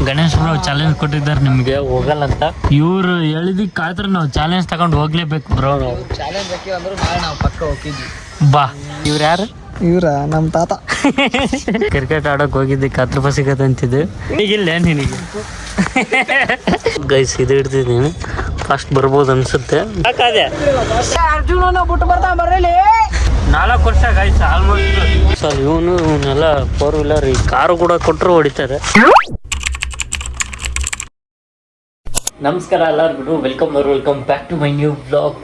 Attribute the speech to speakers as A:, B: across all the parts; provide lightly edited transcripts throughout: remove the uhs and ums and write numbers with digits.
A: Ganesh bro challenge ಕೊಟ್ಟಿದ್ದಾರೆ ನಿಮಗೆ ಹೋಗಲ್ಲ ಅಂತ. ಇವ್ರು ಹೇಳಿದಕ್ಕೆ ಕಾಯ್ತಾರೆ ನಾವು ಚಾಲೆಂಜ್ ತಗೊಂಡು ಹೋಗ್ಲೇಬೇಕು ಬ್ರೋ. ನಾವು
B: ಚಾಲೆಂಜ್ ಹಾಕಿವಂದ್ರೆ ನಾಳೆ ನಾವು ಪಕ್ಕ ಹೋಗಿದ್ವಿ.
A: ಬಾ. ಇವ್ರು ಯಾರು?
B: ಇವ್ರ ನಮ್ಮ ತಾತ.
A: ಕ್ರಿಕೆಟ್ ಆಡೋಕೆ ಹೋಗಿದ್ದಕ್ಕೆ 10 ರೂಪಾಯಿ ಸಿಗತ್ತೆ ಅಂತಿದ್ದು. ಈಗಿಲ್ಲ ನಿನಗೆ ಗೈಸ್ ಇದು ಹಿಡ್ತಿದ್ದೀನಿ. ಫಸ್ಟ್ ಬರ್ಬೋದು ಅನ್ಸುತ್ತೆ.
B: ಅರ್ಜುನ ಬಿಟ್ಟು ಬರ್ತಾ ಬರಲಿ
A: 4 ವರ್ಷ ಗೈಸ್ ಆಲ್ಮೋಸ್ಟ್. ಸೊ ಇವನ್ನೆಲ್ಲ 4 ವೀಲರ್ ಈ ಕಾರು ಕೂಡ ಕೊಟ್ಟರು ಹೊಡಿತಾರೆ. ನಮಸ್ಕಾರ ಎಲ್ಲರಿಗೂ, welcome back to my new blog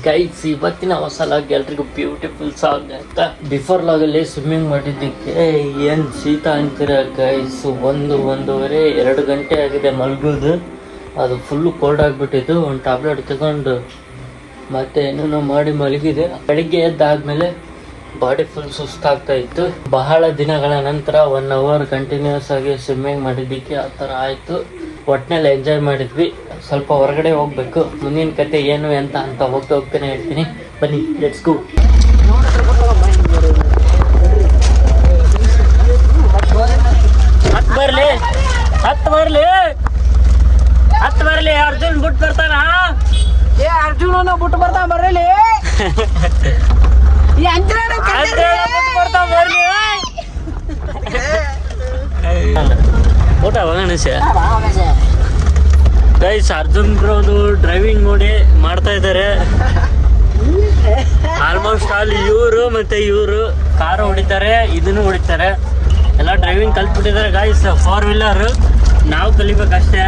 A: guys. ಇವತ್ತಿನ ಹೊಸ ಲಾಗ್ ಎಲ್ರಿಗೂ ಬ್ಯೂಟಿಫುಲ್ ಸಾಂಗ್ ಅಂತ. ಬಿಫೋರ್ ಲಾಗಲ್ಲಿ ಸ್ವಿಮ್ಮಿಂಗ್ ಮಾಡಿದ್ದಕ್ಕೆ ಏನು ಶೀತ ಅಂತೀರ ಗೈಸ್. 1-1:30 ಗಂಟೆ ಆಗಿದೆ ಮಲಗೋದು. ಅದು ಫುಲ್ಲು ಕೋಲ್ಡ್ ಆಗಿಬಿಟ್ಟಿತ್ತು. ಒಂದು ಟ್ಯಾಬ್ಲೆಟ್ ತಗೊಂಡು ಮತ್ತೆ ಏನೇನೋ ಮಾಡಿ ಮಲಗಿದೆ. ಬೆಳಿಗ್ಗೆ ಎದ್ದಾದ್ಮೇಲೆ ಬಾಡಿ ಫುಲ್ ಸುಸ್ತಾಗ್ತಾ ಇತ್ತು. ಬಹಳ ದಿನಗಳ ನಂತರ 1 ಅವರ್ ಕಂಟಿನ್ಯೂಸ್ ಆಗಿ ಸ್ವಿಮ್ಮಿಂಗ್ ಮಾಡಿದ್ದಕ್ಕೆ ಆ ಥರ ಆಯಿತು. ಒಟ್ಟಿನಲ್ಲಿ ಎಂಜಾಯ್ ಮಾಡಿದ್ವಿ. ಸ್ವಲ್ಪ ಹೊರಗಡೆ ಹೋಗ್ಬೇಕು. ಮುಂದಿನ ಕತೆ ಏನು ಅಂತ ಹೋಗ್ತಾನೆ ಹೇಳ್ತೀನಿ. ಬನ್ನಿ, ಲೆಟ್ಸ್ ಗೋ. ಹತ್ತು ಬರ್ಲಿ ಅರ್ಜುನ್ ಬಿಟ್ಟು ಬರ್ತಾನ.
B: ಅರ್ಜುನ ಬಿಟ್ಟು ಬರ್ತಾ ಬರಲಿ
A: ಊಟ ಗಣೇಶ ಗೈಸ್. ಅರ್ಜುನ್ ಬ್ರೋದು ಡ್ರೈವಿಂಗ್ ನೋಡಿ ಮಾಡ್ತಾ ಇದ್ದಾರೆ. ಆಲ್ಮೋಸ್ಟ್ ಆಲ್ ಇವರು ಇವರು ಕಾರು ಹೊಡಿತಾರೆ, ಇದನ್ನು ಹೊಡಿತಾರೆ. ಎಲ್ಲ ಡ್ರೈವಿಂಗ್ ಕಲ್ತ್ಬಿಟ್ಟಿದ್ದಾರೆ ಗೈಸ್. 4 ವೀಲರ್ ನಾವು ಕಲಿಬೇಕಷ್ಟೇ.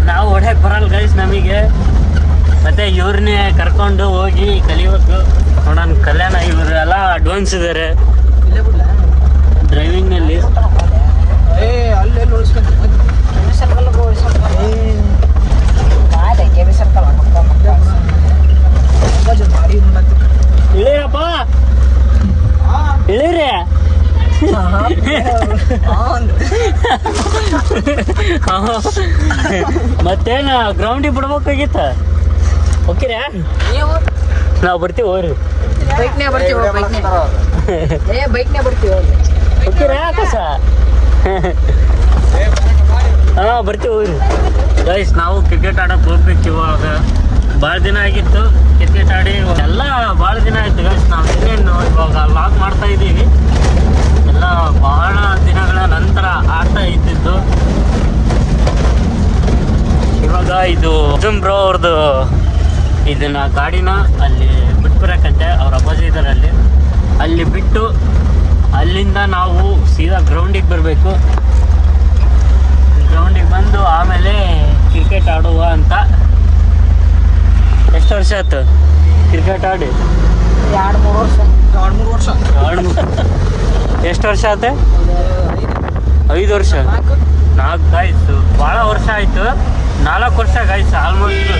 A: ನಾವು ಹೊಡ್ಯಕ್ಕೆ ಬರಲ್ಲ ಗೈಸ್ ನಮಗೆ. ಮತ್ತೆ ಇವ್ರನ್ನೇ ಕರ್ಕೊಂಡು ಹೋಗಿ ಕಲಿಬೇಕು. ನೋಡೋಣ ಕಲ್ಯಾಣ. ಇವರು ಎಲ್ಲ ಅಡ್ವಾನ್ಸ್ ಇದ್ದಾರೆ ಡ್ರೈವಿಂಗ್ನಲ್ಲಿ. ಇಳಿರಪ್ಪ, ಇಳಿರಿ. ಮತ್ತೇನ ಗ್ರೌಂಡಿಗೆ ಬಿಡ್ಬೇಕಾಗಿತ್ತ? ಓಕೆರಾ? ನಾವು ಬರ್ತೀವಿ ಹೋಗ್ರಿ. ಓಕೆರಾ ಕಸ? ಹಾಂ ಬರ್ತೀವಿ ಹೋಗ್ರಿ ಗೈಸ್. ನಾವು ಕ್ರಿಕೆಟ್ ಆಡೋಕೆ ಹೋಗ್ಬೇಕು ಇವಾಗ. ಭಾಳ ದಿನ ಆಗಿತ್ತು ಕ್ರಿಕೆಟ್ ಆಡಿ. ಎಲ್ಲ ಭಾಳ ದಿನ ಆಯಿತು ಗೈಸ್. ನಾವು ಇನ್ನೇನು ಇವಾಗ ಲಾಗ್ ಮಾಡ್ತಾ ಇದ್ದೀವಿ. ಎಲ್ಲ ಬಹಳ ದಿನಗಳ ನಂತರ ಆಡ್ತಾ ಇದ್ದಿದ್ದು. ಇವಾಗ ಇದು ಅರ್ಜುನ್ ಬ್ರೋ ಅವ್ರದ್ದು ಇದನ್ನ ಗಾಡಿನ ಅಲ್ಲಿ ಬಿಟ್ಬಿಡಕ್ಕಂತೆ. ಅವ್ರ ಅಪ್ಪಾಜಿ ಇದ್ದಾರೆ ಅಲ್ಲಿ ಬಿಟ್ಟು ಅಲ್ಲಿಂದ ನಾವು ಸೀದಾ ಗ್ರೌಂಡಿಗೆ ಬರಬೇಕು. ಗ್ರೌಂಡಿಗೆ ಬಂದು ಆಮೇಲೆ ಕ್ರಿಕೆಟ್ ಆಡುವ ಅಂತ. ಎಷ್ಟು ವರ್ಷ ಆಯ್ತು ಕ್ರಿಕೆಟ್ ಆಡಿ?
B: 2-3 ವರ್ಷ.
A: ಎಷ್ಟು ವರ್ಷ ಆಯ್ತು? 5 ವರ್ಷ. 4 ಗಾಯ್ಸು. ಭಾಳ ವರ್ಷ ಆಯಿತು. 4 ವರ್ಷ ಗಾಯ್ಸ್ ಆಲ್ಮೋಸ್ಟ್.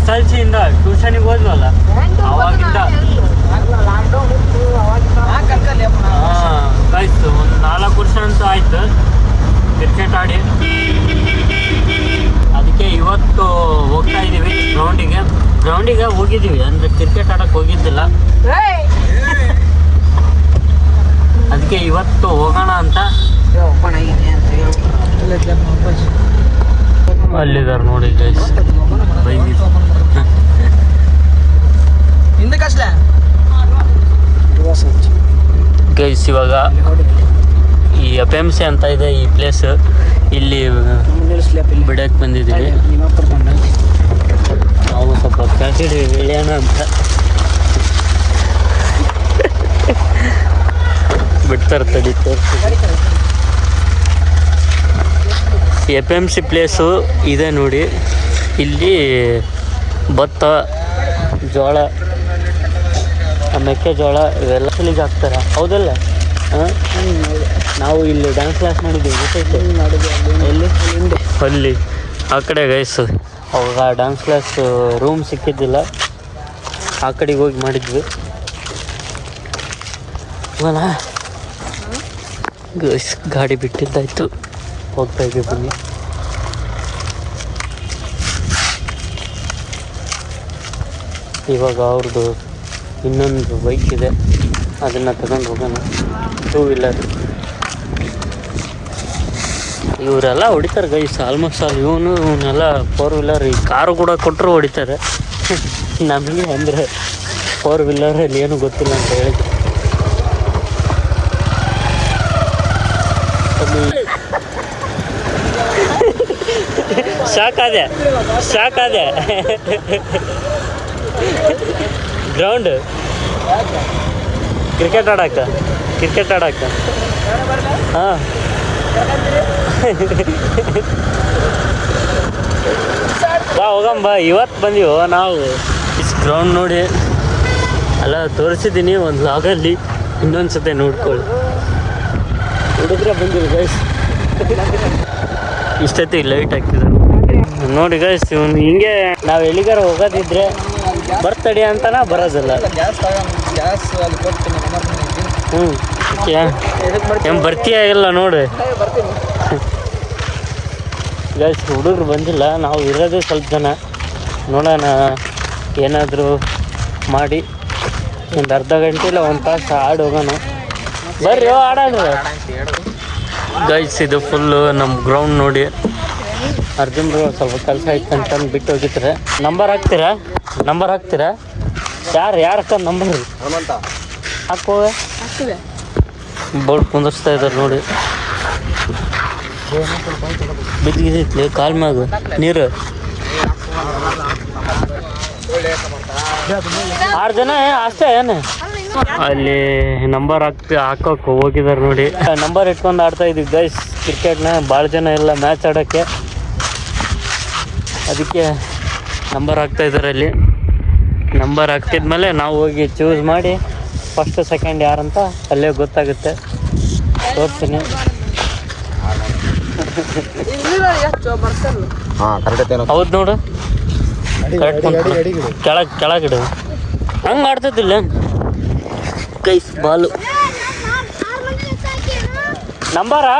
A: SLC ಇಂದ ಟ್ಯೂಷನಿಗೆ ಹೋದ್ವಲ್ಲ ಅವಾಗಿಂದ. ಗಾಯ್ಸ್ ಒಂದು 4 ವರ್ಷ ಅಂತೂ ಆಯ್ತು ಕ್ರಿಕೆಟ್ ಆಡಿ. ಅದಕ್ಕೆ ಇವತ್ತು ಹೋಗ್ತಾ ಇದ್ದೀವಿ ಗ್ರೌಂಡಿಗೆ ಹೋಗಿದ್ದೀವಿ. ಅಂದರೆ ಕ್ರಿಕೆಟ್ ಆಡೋಕ್ಕೆ ಹೋಗಿದ್ದಿಲ್ಲ. ಅದಕ್ಕೆ ಇವತ್ತು ಹೋಗೋಣ ಅಂತ. ಅಲ್ಲಿದ್ದಾರೆ ನೋಡಿ ಗೈಸ್. ಗೈಸ್ ಇವಾಗ ಈ FMC ಅಂತ ಇದೆ ಈ ಪ್ಲೇಸ್. ಇಲ್ಲಿ ಬಿಡಕ್ಕೆ ಬಂದಿದ್ದೀವಿ. ನಾವು ಸ್ವಲ್ಪ ಕಳ್ಸಿದ್ವಿ ಇಳಿಯೋಣ ಅಂತ. ಬಿಡ್ತಾರೆ ತಡಿ ತೋರಿಸ್ತೀವಿ. FMC ಪ್ಲೇಸು ಇದೆ ನೋಡಿ. ಇಲ್ಲಿ ಭತ್ತ, ಜೋಳ, ಮೆಕ್ಕೆಜೋಳ ಇವೆಲ್ಲ ಸಲಿಗೆ ಹಾಕ್ತಾರೆ. ಹೌದಲ್ಲ? ನಾವು ಇಲ್ಲಿ ಡ್ಯಾನ್ಸ್ ಕ್ಲಾಸ್ ಮಾಡಿದ್ದೀವಿ ಗೊತ್ತೈತೆ. ಎಲ್ಲಿ? ಅಲ್ಲಿ ಆ ಕಡೆ ಗೈಸ್. ಅವಾಗ ಡ್ಯಾನ್ಸ್ ಕ್ಲಾಸ್ ರೂಮ್ ಸಿಕ್ಕಿದ್ದಿಲ್ಲ, ಆ ಕಡೆಗೆ ಹೋಗಿ ಮಾಡಿದ್ವಿ. ಗೈಸ್ ಗಾಡಿ ಬಿಟ್ಟಿದ್ದಾಯ್ತು, ಹೋಗ್ತಾ ಇದ್ದೀವಿ ಬನ್ನಿ. ಇವಾಗ ಅವ್ರದ್ದು ಇನ್ನೊಂದು ಬೈಕ್ ಇದೆ, ಅದನ್ನು ತಗೊಂಡು ಹೋಗೋಣ. 2 ವೀಲರ್ ಇವರೆಲ್ಲ ಹೊಡಿತಾರೆ ಗೈಸ್ ಆಲ್ಮೋಸ್ಟ್ ಆಲ್ ಇವನ್ನೆಲ್ಲ 4 ವೀಲರ್ ಈ ಕಾರು ಕೂಡ ಕೊಟ್ಟರು ಹೊಡಿತಾರೆ. ನಮಗೆ ಅಂದರೆ 4 ವೀಲರಲ್ಲಿ ಏನೂ ಗೊತ್ತಿಲ್ಲ ಅಂತ ಹೇಳಿದ್ರು. ಶಾಕ್ ಆದೆ ಗ್ರೌಂಡ್ ಕ್ರಿಕೆಟ್ ಆಡಕ್ಕೆ ಹಾಂ ಬಾ ಹೋಗಂಬ. ಇವತ್ತು ಬಂದೀವೋ ನಾವು ಇಸ್ ಗ್ರೌಂಡ್ ನೋಡಿ ಅಲ್ಲ ತೋರಿಸಿದ್ದೀನಿ ಒಂದು ಲಾಗಲ್ಲಿ. ಇನ್ನೊಂದು ಸತಿ ನೋಡ್ಕೊಳ್ಳಿ. ಹುಡುಗ್ರೆ ಬಂದಿರು ಗೈಸ್. ಇಷ್ಟೊತ್ತಿ ಲೈಟ್ ಹಾಕ್ತಿದ್ರು ನೋಡಿ ಗೈಸ್. ಇವನು ಹಿಂಗೆ ನಾವು ಎಲ್ಲಿಗಾರ ಹೋಗೋದಿದ್ರೆ ಬರ್ತಡಿ ಅಂತನ ಬರೋದಿಲ್ಲ. ಏನು ಬರ್ತೀಯಾಗಿಲ್ಲ ನೋಡಿ ಗೈಸ್. ಹುಡುಗರು ಬಂದಿಲ್ಲ, ನಾವು ಇರೋದೇ ಸ್ವಲ್ಪ ಜನ. ನೋಡೋಣ ಏನಾದರೂ ಮಾಡಿ ಒಂದು ಅರ್ಧ ಗಂಟೆ ಇಲ್ಲ 1 ತಾಸು ಆಡಿ ಹೋಗೋಣ. ಬರ್ರಿ ಆಡೋಣ ಗೈಸ್. ಇದು ಫುಲ್ಲು ನಮ್ಮ ಗ್ರೌಂಡ್ ನೋಡಿ. ಅರ್ಜುನ್ರು ಸ್ವಲ್ಪ ಕೆಲಸ ಐತೆ ಅಂತಂದು ಬಿಟ್ಟು ಹೋಗಿರ್ತಾರೆ. ನಂಬರ್ ಹಾಕ್ತೀರಾ? ಯಾರಕ್ಕ ನಂಬರ್ ಹಾಕೋ ಬೋರ್ಡ್ ಕುಂದಿಸ್ತಾ ಇದ್ದಾರೆ ನೋಡಿ. ಬಿದ್ದಿದ್ದೈತಿ ಕಾಲ್ ಮ್ಯಾಗ ನೀರು. 6 ಜನ ಅಷ್ಟೇ ಏನು ಅಲ್ಲಿ ನಂಬರ್ ಹಾಕೋಕೆ ಹೋಗಿದ್ದಾರೆ ನೋಡಿ. ನಂಬರ್ ಇಟ್ಕೊಂಡು ಆಡ್ತಾ ಇದ್ವಿ ಗೈಸ್ ಕ್ರಿಕೆಟ್ನ. ಭಾಳ ಜನ ಇಲ್ಲ ಮ್ಯಾಚ್ ಆಡೋಕ್ಕೆ, ಅದಕ್ಕೆ ನಂಬರ್ ಹಾಕ್ತಾ ಇದ್ದಾರೆ ಅಲ್ಲಿ. ನಂಬರ್ ಹಾಕ್ತಿದ್ಮೇಲೆ ನಾವು ಹೋಗಿ ಚೂಸ್ ಮಾಡಿ ಫಸ್ಟ್ ಸೆಕೆಂಡ್ ಯಾರಂತ ಅಲ್ಲೇ ಗೊತ್ತಾಗುತ್ತೆ. ತೋರಿಸ್ತೀನಿ. ಹೌದು ನೋಡು, ಕೆಳಗಿಡು. ಹಂಗೆ ಆಡ್ತಿದ್ದಿಲ್ಲ ಗೈಸ್ ಬಾಲು. ನಂಬರಾ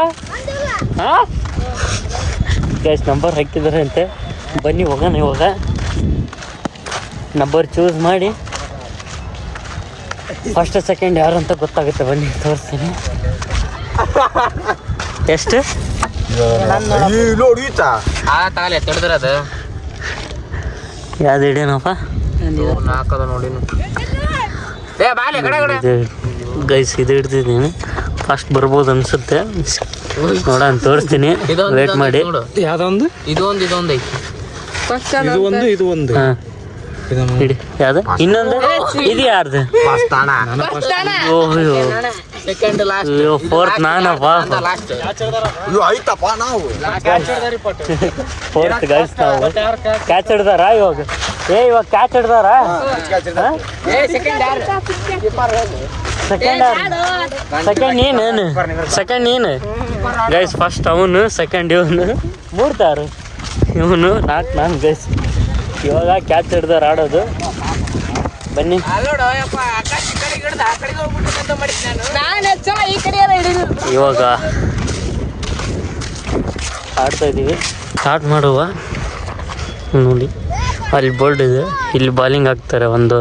A: ಹಾಂ ಗೈಸ್ ನಂಬರ್ ಹಾಕಿದ್ದಾರೆ ಅಂತೆ. ಬನ್ನಿ ಹೋಗೋಣ ಇವಾಗ. ನಂಬರ್ ಚೂಸ್ ಮಾಡಿ ಫಸ್ಟ್ ಸೆಕೆಂಡ್ ಯಾರು ಅಂತ ಗೊತ್ತಾಗುತ್ತೆ. ಬನ್ನಿ ತೋರಿಸ್ತೀನಿ. ಎಷ್ಟು ಯಾವ್ದು ಹಿಡಿಯೋಣಪ್ಪ ಗೈಸ್. ಇದು ಹಿಡ್ತಿದ್ದೀನಿ. ಫಸ್ಟ್ ಬರ್ಬೋದು ಅನ್ಸುತ್ತೆ. ನೋಡೋಣ ತೋರಿಸ್ತೀನಿ, ವೇಟ್ ಮಾಡಿ.
B: ಯಾವ್ದೊಂದು ಇದೊಂದು
A: ಹಾಂ ಹಿಡಿ. ಯಾವ್ದು ಇನ್ನೊಂದು ಇದು ಯಾರ್ದು? ಓಹೋ ಫೋರ್ತ್ ನಾನಪ್ಪ. ಫೋರ್ತ್ ಗೈಸ್ ನಾವು. ಕ್ಯಾಚ್ ಹಿಡ್ದಾರ ಇವಾಗ? ಇವಾಗ ಕ್ಯಾಚ್ ಹಿಡ್ದಾರ? ಸೆಕೆಂಡ್ ನೀನು ಗೈಸ್. ಫಸ್ಟ್ ಅವನು, ಸೆಕೆಂಡ್ ಇವನು, 3 ತಾರು ಇವನು, 4 ನಾನು ಗೈಸ್. ಇವಾಗ ಕ್ಯಾಚ್ ಹಿಡ್ದಾರ ಆಡೋದು. ಬನ್ನಿ ಇವಾಗ ಆಡ್ತಾ ಇದ್ದೀವಿ. ಸ್ಟಾರ್ಟ್ ಮಾಡುವ ನೋಡಿ. ಅಲ್ಲಿ ಬೋರ್ಡ್ ಇದೆ, ಇಲ್ಲಿ ಬಾಲಿಂಗ್ ಹಾಕ್ತಾರೆ. ಒಂದು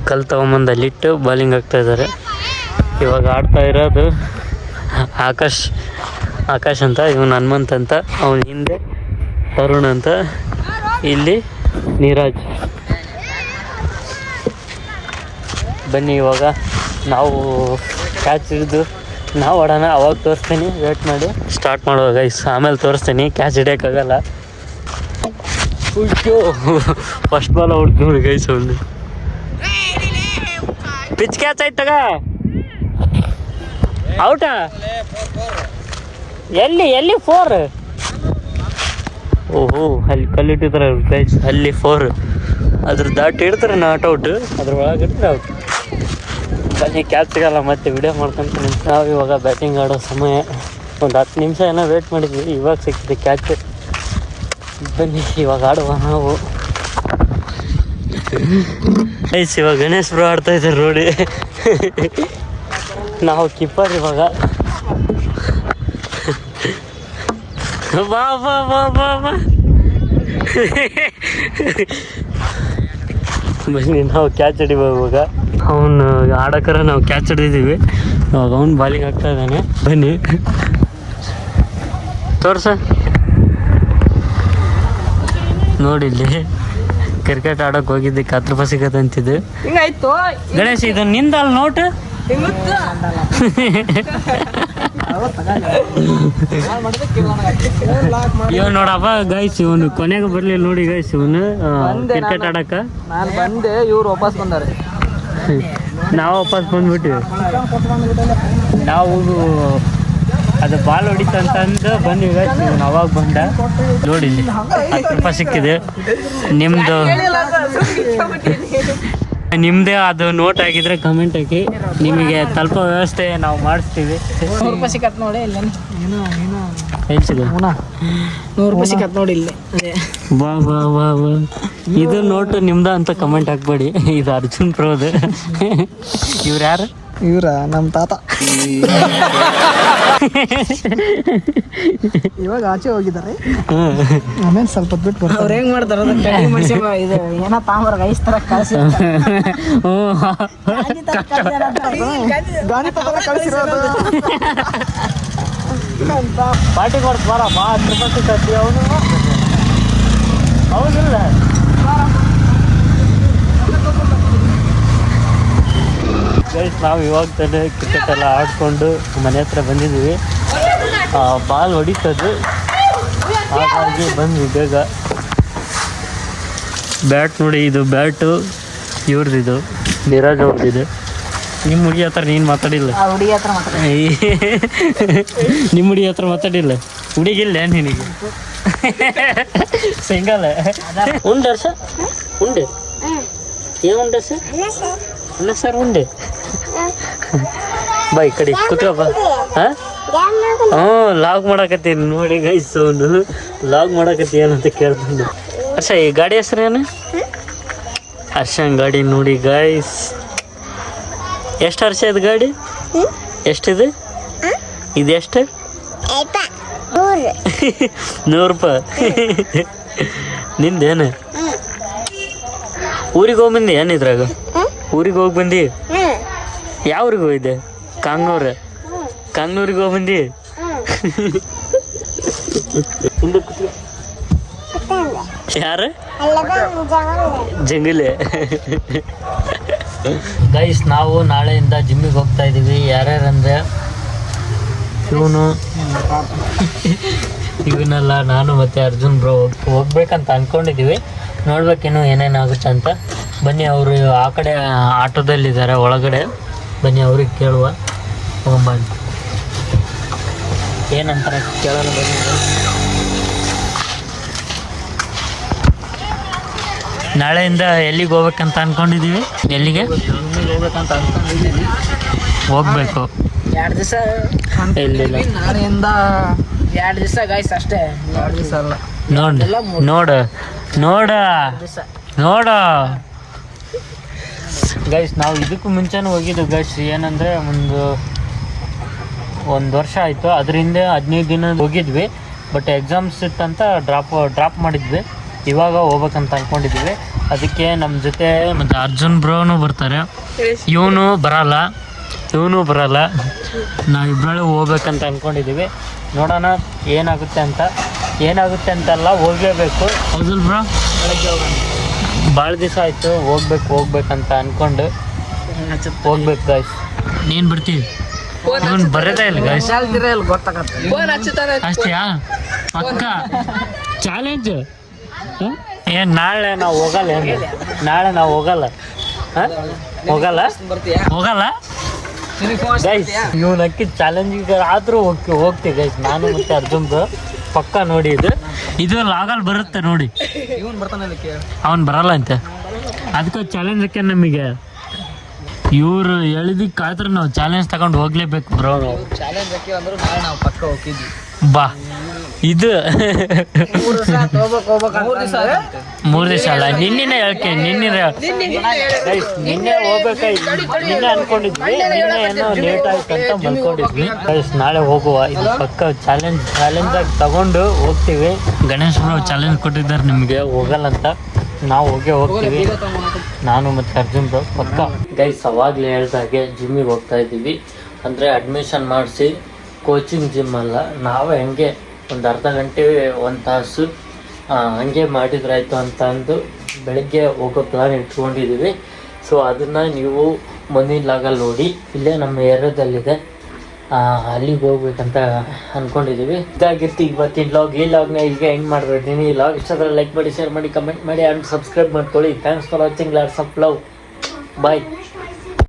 A: ಕಲ್ ತಗೊಂಬಂದು ಅಲ್ಲಿಟ್ಟು ಬಾಲಿಂಗ್ ಹಾಕ್ತಾ ಇದ್ದಾರೆ. ಇವಾಗ ಆಡ್ತಾ ಇರೋದು ಆಕಾಶ್ ಅಂತ, ಇವನು ಹನುಮಂತ್ ಅಂತ, ಅವನ ಹಿಂದೆ ತರುಣ್ ಅಂತ, ಇಲ್ಲಿ ನೀರಾಜ್. ಬನ್ನಿ ಇವಾಗ ನಾವು ಕ್ಯಾಚ್ ಹಿಡಿದು ನಾವು ಆಡೋಣ. ಅವಾಗ ತೋರಿಸ್ತೀನಿ, ವೇಟ್ ಮಾಡಿ. ಸ್ಟಾರ್ಟ್ ಮಾಡುವ ಗೈಸ್, ಆಮೇಲೆ ತೋರಿಸ್ತೀನಿ. ಕ್ಯಾಚ್ ಹಿಡಿಯೋಕ್ಕಾಗಲ್ಲ. ಫಸ್ಟ್ ಬಾಲ್ ಔಟ್ ನೋಡಿ ಗೈಸ್. ಒಂದು ಪಿಚ್ ಕ್ಯಾಚ್ ಆಯ್ತು ತಗ. ಔಟಾ? ಎಲ್ಲಿ 4? ಓಹೋ ಅಲ್ಲಿ ಕಲ್ಲಿಟ್ಟಿದ್ರೆ ಗೈಸ್. ಅಲ್ಲಿ 4 ಅದ್ರ ದಾಟಿ ಇಡ್ತಾರೆ ನಾಟ್ ಔಟ್. ಅದ್ರ ಒಳಗೆ ಇಡ್ತಾರೆ ಔಟ್. ಬನ್ನಿ ಕ್ಯಾಚ್ ಸಿಗಲ್ಲ ಮತ್ತೆ ವಿಡಿಯೋ ಮಾಡ್ಕೊಂತೀನಿ. ನಾವು ಇವಾಗ ಬ್ಯಾಟಿಂಗ್ ಆಡೋ ಸಮಯ. ಒಂದು 10 ನಿಮಿಷ ಏನೋ ವೇಟ್ ಮಾಡಿದ್ವಿ, ಇವಾಗ ಸಿಕ್ಕಿದೆ ಕ್ಯಾಚ್. ಬನ್ನಿ ಇವಾಗ ಆಡುವ ನಾವು. ಗೈಸ್ ಇವಾಗ ಗಣೇಶ್ ಬ್ರೋ ಆಡ್ತಾ ಇದ್ದಾರೆ ನೋಡಿ. ನಾವು ಕೀಪರ್ ಇವಾಗ. ಬಾ ಬಾ ಬಾ ಬಾ ಬಾ. ಬನ್ನಿ ನಾವು ಕ್ಯಾಚ್ ಹಿಡಿಬೇಕು ಇವಾಗ. ಅವನು ಆಡೋಕ್ಕಾರ ನಾವು ಕ್ಯಾಚ್ ಹಿಡಿದಿದ್ದೀವಿ. ಇವಾಗ ಅವ್ನು ಬಾಲಿಂಗ್ ಆಗ್ತಾ ಇದ್ದಾನೆ. ಬನ್ನಿ ತೋರ್ಸ ನೋಡಿಲ್ಲಿ ಕ್ರಿಕೆಟ್ ಆಡೋಕೆ ಹೋಗಿದ್ದಕ್ಕೆ 10 ರೂಪಾಯಿ ಸಿಗತ್ತಂತಿದ್ದು. ಗಣೇಶ್ ಇದು ನಿಂದಲ್ಲ ನೋಟ್. ಇವನು ನೋಡಪ್ಪ ಗೈಸ್, ಇವನು ಕೊನೆಗೆ ಬರ್ಲಿಲ್ಲ ನೋಡಿ ಗೈಸ್, ಇವನು ಕ್ರಿಕೆಟ್ ಆಡಕ್ಕ.
B: ನಾನು ಬಂದೆ, ಇವ್ರು ವಾಪಸ್ ಬಂದಾರೆ.
A: ನಾವು ವಾಪಸ್ ಬಂದ್ಬಿಟ್ವಿ. ನಾವು ಅದು ಬಾಲ್ ಹೊಡಿತಂತಂದು ಬಂದ್ವಿ ಗೈಸ್. ಇವನು ಅವಾಗ ಬಂದ ನೋಡಿ 10 ರೂಪಾಯಿ ಸಿಕ್ಕಿದೆ. ನಿಮ್ಮದೇ ಅದು ನೋಟ್ ಹಾಕಿದ್ರೆ ಕಮೆಂಟ್ ಹಾಕಿ, ನಿಮಗೆ ತಲುಪೋ ವ್ಯವಸ್ಥೆ ನಾವು ಮಾಡಿಸ್ತೀವಿ.
B: 100 ರೂಪಾಯಿ ಸಿಕ್ಕತ್ ನೋಡಿ ಇಲ್ಲ.
A: ಏನು ಸಿಗ
B: 100 ರೂಪಾಯಿ ಸಿಕ್ಕತ್ ನೋಡಿ ಇಲ್ಲಿ.
A: ಬಾ ಬಾ ಬಾ ಬಾ, ಇದು ನೋಟು ನಿಮ್ದ ಅಂತ ಕಮೆಂಟ್ ಹಾಕ್ಬೇಡಿ. ಇದು ಅರ್ಜುನ್ ಪ್ರೋದು. ಇವ್ರು ಯಾರು?
B: ಇವ್ರ ನಮ್ಮ ತಾತ. ಇವಾಗ ಆಚೆ ಹೋಗಿದ್ದಾರೆ. ಆಮೇಲೆ ಸ್ವಲ್ಪ ಹೊತ್ತು ಬಿಟ್ಟು ಅವ್ರು ಹೆಂಗ್ ಮಾಡ್ತಾರ ಇದು ಏನೋ ತಾಮ್ರ ರೈಸ್ ತರ ಕಳಿಸಿ
A: ಪಾರ್ಟಿ ಕೊಡ್ತು ಬಾರಪ್ಪ. 10 ರೂಪಾಯಿ ಸಿಕ್ಕತ್ತಿ ಅವನು. ಹೌದಿಲ್ಲ? ಗೈಸ್, ನಾವು ಇವಾಗ ತಾನೇ ಕ್ರಿಕೆಟ್ ಎಲ್ಲ ಆಡ್ಕೊಂಡು ಮನೆ ಹತ್ರ ಬಂದಿದ್ದೀವಿ. ಬಾಲ್ ಹೊಡಿತದ್ದು, ಹಾಗಾಗಿ ಬಂದ್ವಿ ಬೇಗ. ಬ್ಯಾಟ್ ನೋಡಿ, ಇದು ಬ್ಯಾಟು ಇವ್ರದ್ದು, ನೀರಾಜ್ ಅವ್ರದ್ದು. ನಿಮ್ಮ ಹುಡುಗಿ ಹತ್ರ ನೀನು ಮಾತಾಡಿಲ್ಲ? ನಿಮ್ಮ ಹುಡುಗಿ ಹತ್ರ ಮಾತಾಡಿಲ್ಲ? ಹುಡುಗಿಲ್ಲ ನಿನಗೆ? ಸಿಂಗಲ್ ಉಂಡೆ ಸರ್? ಉಂಡೆ ಏನು ಉಂಡೆ ಸರ್? ಅಲ್ಲ ಸರ್ ಉಂಡೆ. ಬಾ ಈ ಕಡೆ ಕೂತ್ಕೊಪ್ಪ. ಹಾಂ ಲಾಗ್ ಮಾಡಕತ್ತೀನಿ ನೋಡಿ ಗೈಸ್. ಅವನು ಲಾಗ್ ಮಾಡಕತ್ತಿ ಏನಂತ ಕೇಳ್ಕೊಂಡು. ಹರ್ಷ, ಈ ಗಾಡಿ ಹೆಸ್ರು ಏನು? ಹರ್ಷನ್ ಗಾಡಿ ನೋಡಿ ಗೈಸ್. ಎಷ್ಟು ಹರ್ಷ ಇದು ಗಾಡಿ? ಎಷ್ಟಿದೆ ಇದು? ಎಷ್ಟು? 100 ರೂಪಾಯಿ. ನಿಂದೇನು? ಊರಿಗೆ ಹೋಗಿ ಬಂದಿ ಏನು ಇದ್ರಾಗ? ಊರಿಗೆ ಹೋಗಿ ಬಂದಿ? ಯಾವ ಊರಿಗೆ ಹೋಗಿದ್ದೆ? ಕಾಂಗ್ನೂರಿಗೆ ಹೋಗಿ ಬಂದಿ? ಯಾರು? ಜಂಗಲೆ. ಗೈಸ್, ನಾವು ನಾಳೆಯಿಂದ ಜಿಮ್ಮಿಗೆ ಹೋಗ್ತಾ ಇದ್ದೀವಿ. ಯಾರ್ಯಾರಂದ್ರೆ ಇವನ್ನೆಲ್ಲ ನಾನು ಮತ್ತು ಅರ್ಜುನ್ ಬ್ರೋ ಹೋಗ್ಬೇಕಂತ ಅಂದ್ಕೊಂಡಿದ್ದೀವಿ. ನೋಡ್ಬೇಕೇನು ಏನೇನಾಗುತ್ತೆ ಅಂತ. ಬನ್ನಿ, ಅವರು ಆ ಕಡೆ ಆಟೋದಲ್ಲಿದ್ದಾರೆ ಒಳಗಡೆ. ಬನ್ನಿ ಅವ್ರಿಗೆ ಕೇಳುವ. ಹೋಗಂಬ ಏನಂತಾರೆ ಕೇಳೋಣ ಬನ್ನಿ. ನಾಳೆಯಿಂದ ಎಲ್ಲಿಗೆ ಹೋಗ್ಬೇಕಂತ ಅಂದ್ಕೊಂಡಿದ್ದೀವಿ? ಎಲ್ಲಿಗೆ
B: ಹೋಗ್ಬೇಕಂತ ಅನ್ಕೊಂಡಿದ್ದೀವಿ.
A: ಹೋಗ್ಬೇಕು
B: 2 ದಿವಸ.
A: ಎಲ್ಲಿಲ್ಲ,
B: ನಾಳೆಯಿಂದ 2 ದಿವಸ ಗೈಸ್ ಅಷ್ಟೇ. 2 ದಿವಸ ಅಲ್ಲ,
A: ನೋಡ ಗೈಸ್. ನಾವು ಇದಕ್ಕೂ ಮುಂಚೆನೂ ಹೋಗಿದ್ದು ಗೈಸ್. ಏನಂದರೆ ಒಂದು ವರ್ಷ ಆಯಿತು. ಅದರಿಂದ 15 ದಿನ ಹೋಗಿದ್ವಿ. ಬಟ್ ಎಕ್ಸಾಮ್ಸ್ ಇತ್ತಂತ ಡ್ರಾಪ್ ಮಾಡಿದ್ವಿ. ಇವಾಗ ಹೋಗ್ಬೇಕಂತ ಅಂದ್ಕೊಂಡಿದ್ವಿ. ಅದಕ್ಕೆ ನಮ್ಮ ಜೊತೆ ಮತ್ತು ಅರ್ಜುನ್ ಬ್ರೋನು ಬರ್ತಾರೆ. ಇವನು ಬರಲ್ಲ. ನಾವಿಬ್ಬರಲ್ಲೂ ಹೋಗ್ಬೇಕಂತ ಅಂದ್ಕೊಂಡಿದ್ದೀವಿ. ನೋಡೋಣ ಏನಾಗುತ್ತೆ ಅಂತಲ್ಲ, ಹೋಗಲೇಬೇಕು. ಹೌದಲ್ ಬ್ರೋ? ಭಾಳ ದಿವಸ ಆಯಿತು ಹೋಗ್ಬೇಕಂತ ಅಂದ್ಕೊಂಡು ಹೋಗ್ಬೇಕು ಗಾಯ್ಸ್. ನೀನು ಬರ್ತೀವಿ? ಇವನು ಬರೋದೇ ಇಲ್ಲ ಗಾಯ್ಸ್. ಅಷ್ಟೇಯಾ? ಪಕ್ಕ ಚಾಲೆಂಜ್. ಏನು ನಾಳೆ ನಾವು ಹೋಗಲ್ಲ? ಹೋಗಲ್ಲ ಗೈಸ್. ಇವನು ಅಕ್ಕಿ ಚಾಲೆಂಜಿಗೆ ಆದರೂ ಹೋಗ್ತೀವಿ ಗೈಸ್. ನಾನು ಮತ್ತು ಅರ್ಜುನ್ ಪಕ್ಕ ನೋಡಿ. ಇದು ಲಾಗಲ್ಲಿ ಬರುತ್ತೆ ನೋಡಿ. ಅವನು ಬರಲ್ಲ ಅಂತೆ. ಅದಕ್ಕೆ ಚಾಲೆಂಜ್ ಹಾಕ್ಯ ನಮಗೆ. ಇವರು ಹೇಳಿದಕ್ಕೆ ಕಾಯ್ತಾರೆ ನಾವು ಚಾಲೆಂಜ್ ತಗೊಂಡು ಹೋಗ್ಲೇಬೇಕು ಬ್ರೋ.
B: ಚಾಲೆಂಜ್ ಹಾಕಿ ಅಂದ್ರೆ ನಾಳೆ ನಾವು ಪಕ್ಕ ಹೋಗಿದ್ವಿ.
A: ಬಾ ಇದು 3 ದಿವಸ ಅಲ್ಲ, ನಿನ್ನೆ ಹೇಳ್ಕೆ. ನಿನ್ನೆ ಹೋಗ್ಬೇಕಾಯ್ತು. ಅನ್ಕೊಂಡಿದ್ವಿ. ನಿನ್ನೆ ಏನೋ ಲೇಟ್ ಆಯ್ತು ಅಂತ ಮಲ್ಕೊಂಡಿದ್ವಿ. ನಾಳೆ ಹೋಗುವ. ಇದು ಪಕ್ಕ ಚಾಲೆಂಜಾಗಿ ತಗೊಂಡು ಹೋಗ್ತೀವಿ. ಗಣೇಶ್ ಬ್ರೋ ಚಾಲೆಂಜ್ ಕೊಟ್ಟಿದ್ದಾರೆ ನಿಮಗೆ, ಹೋಗಲ್ಲ ಅಂತ. ನಾವು ಹೋಗ್ತೀವಿ, ನಾನು ಮತ್ತು ಅರ್ಜುನ್ ಬ್ರೋ ಪಕ್ಕ. ಗೈಸ್, ಅವಾಗಲೇ ಹೇಳ್ದಾಗೆ ಜಿಮ್ಮಿಗೆ ಹೋಗ್ತಾ ಇದ್ದೀವಿ. ಅಂದರೆ ಅಡ್ಮಿಷನ್ ಮಾಡಿಸಿ, ಕೋಚಿಂಗ್ ಜಿಮ್ ಅಲ್ಲ, ನಾವೇ ಹೆಂಗೆ ಒಂದು ಅರ್ಧ ಗಂಟೆ 1 ತಾಸು ಹಂಗೆ ಮಾಡಿದ್ರಾಯ್ತು ಅಂತ ಅಂದು ಬೆಳಗ್ಗೆ ಹೋಗೋ ಪ್ಲಾನ್ ಇಟ್ಕೊಂಡಿದ್ದೀವಿ. ಸೊ ಅದನ್ನು ನೀವು ಮುಂದಿನ ಲಾಗಲ್ಲಿ ನೋಡಿ, ಇಲ್ಲೇ ನಮ್ಮ ಏರಿಯಾದಲ್ಲಿದೆ, ಅಲ್ಲಿಗೆ ಹೋಗ್ಬೇಕಂತ ಅಂದ್ಕೊಂಡಿದ್ದೀವಿ. ಇದಾಗಿರ್ತಿ ಇವತ್ತಿನ ಲಾಗ್. ಈ ಲಾಗ್ನ ಈಗ ಹೆಂಗೆ ಮಾಡ್ಬಿಡ್ತೀನಿ. ಈ ಲಾಗ್ ಇಷ್ಟ ಆದರೆ ಲೈಕ್ ಮಾಡಿ, ಶೇರ್ ಮಾಡಿ, ಕಮೆಂಟ್ ಮಾಡಿ ಆ್ಯಂಡ್ ಸಬ್ಸ್ಕ್ರೈಬ್ ಮಾಡ್ಕೊಳ್ಳಿ. Thanks for watching. Lots of love. Bye.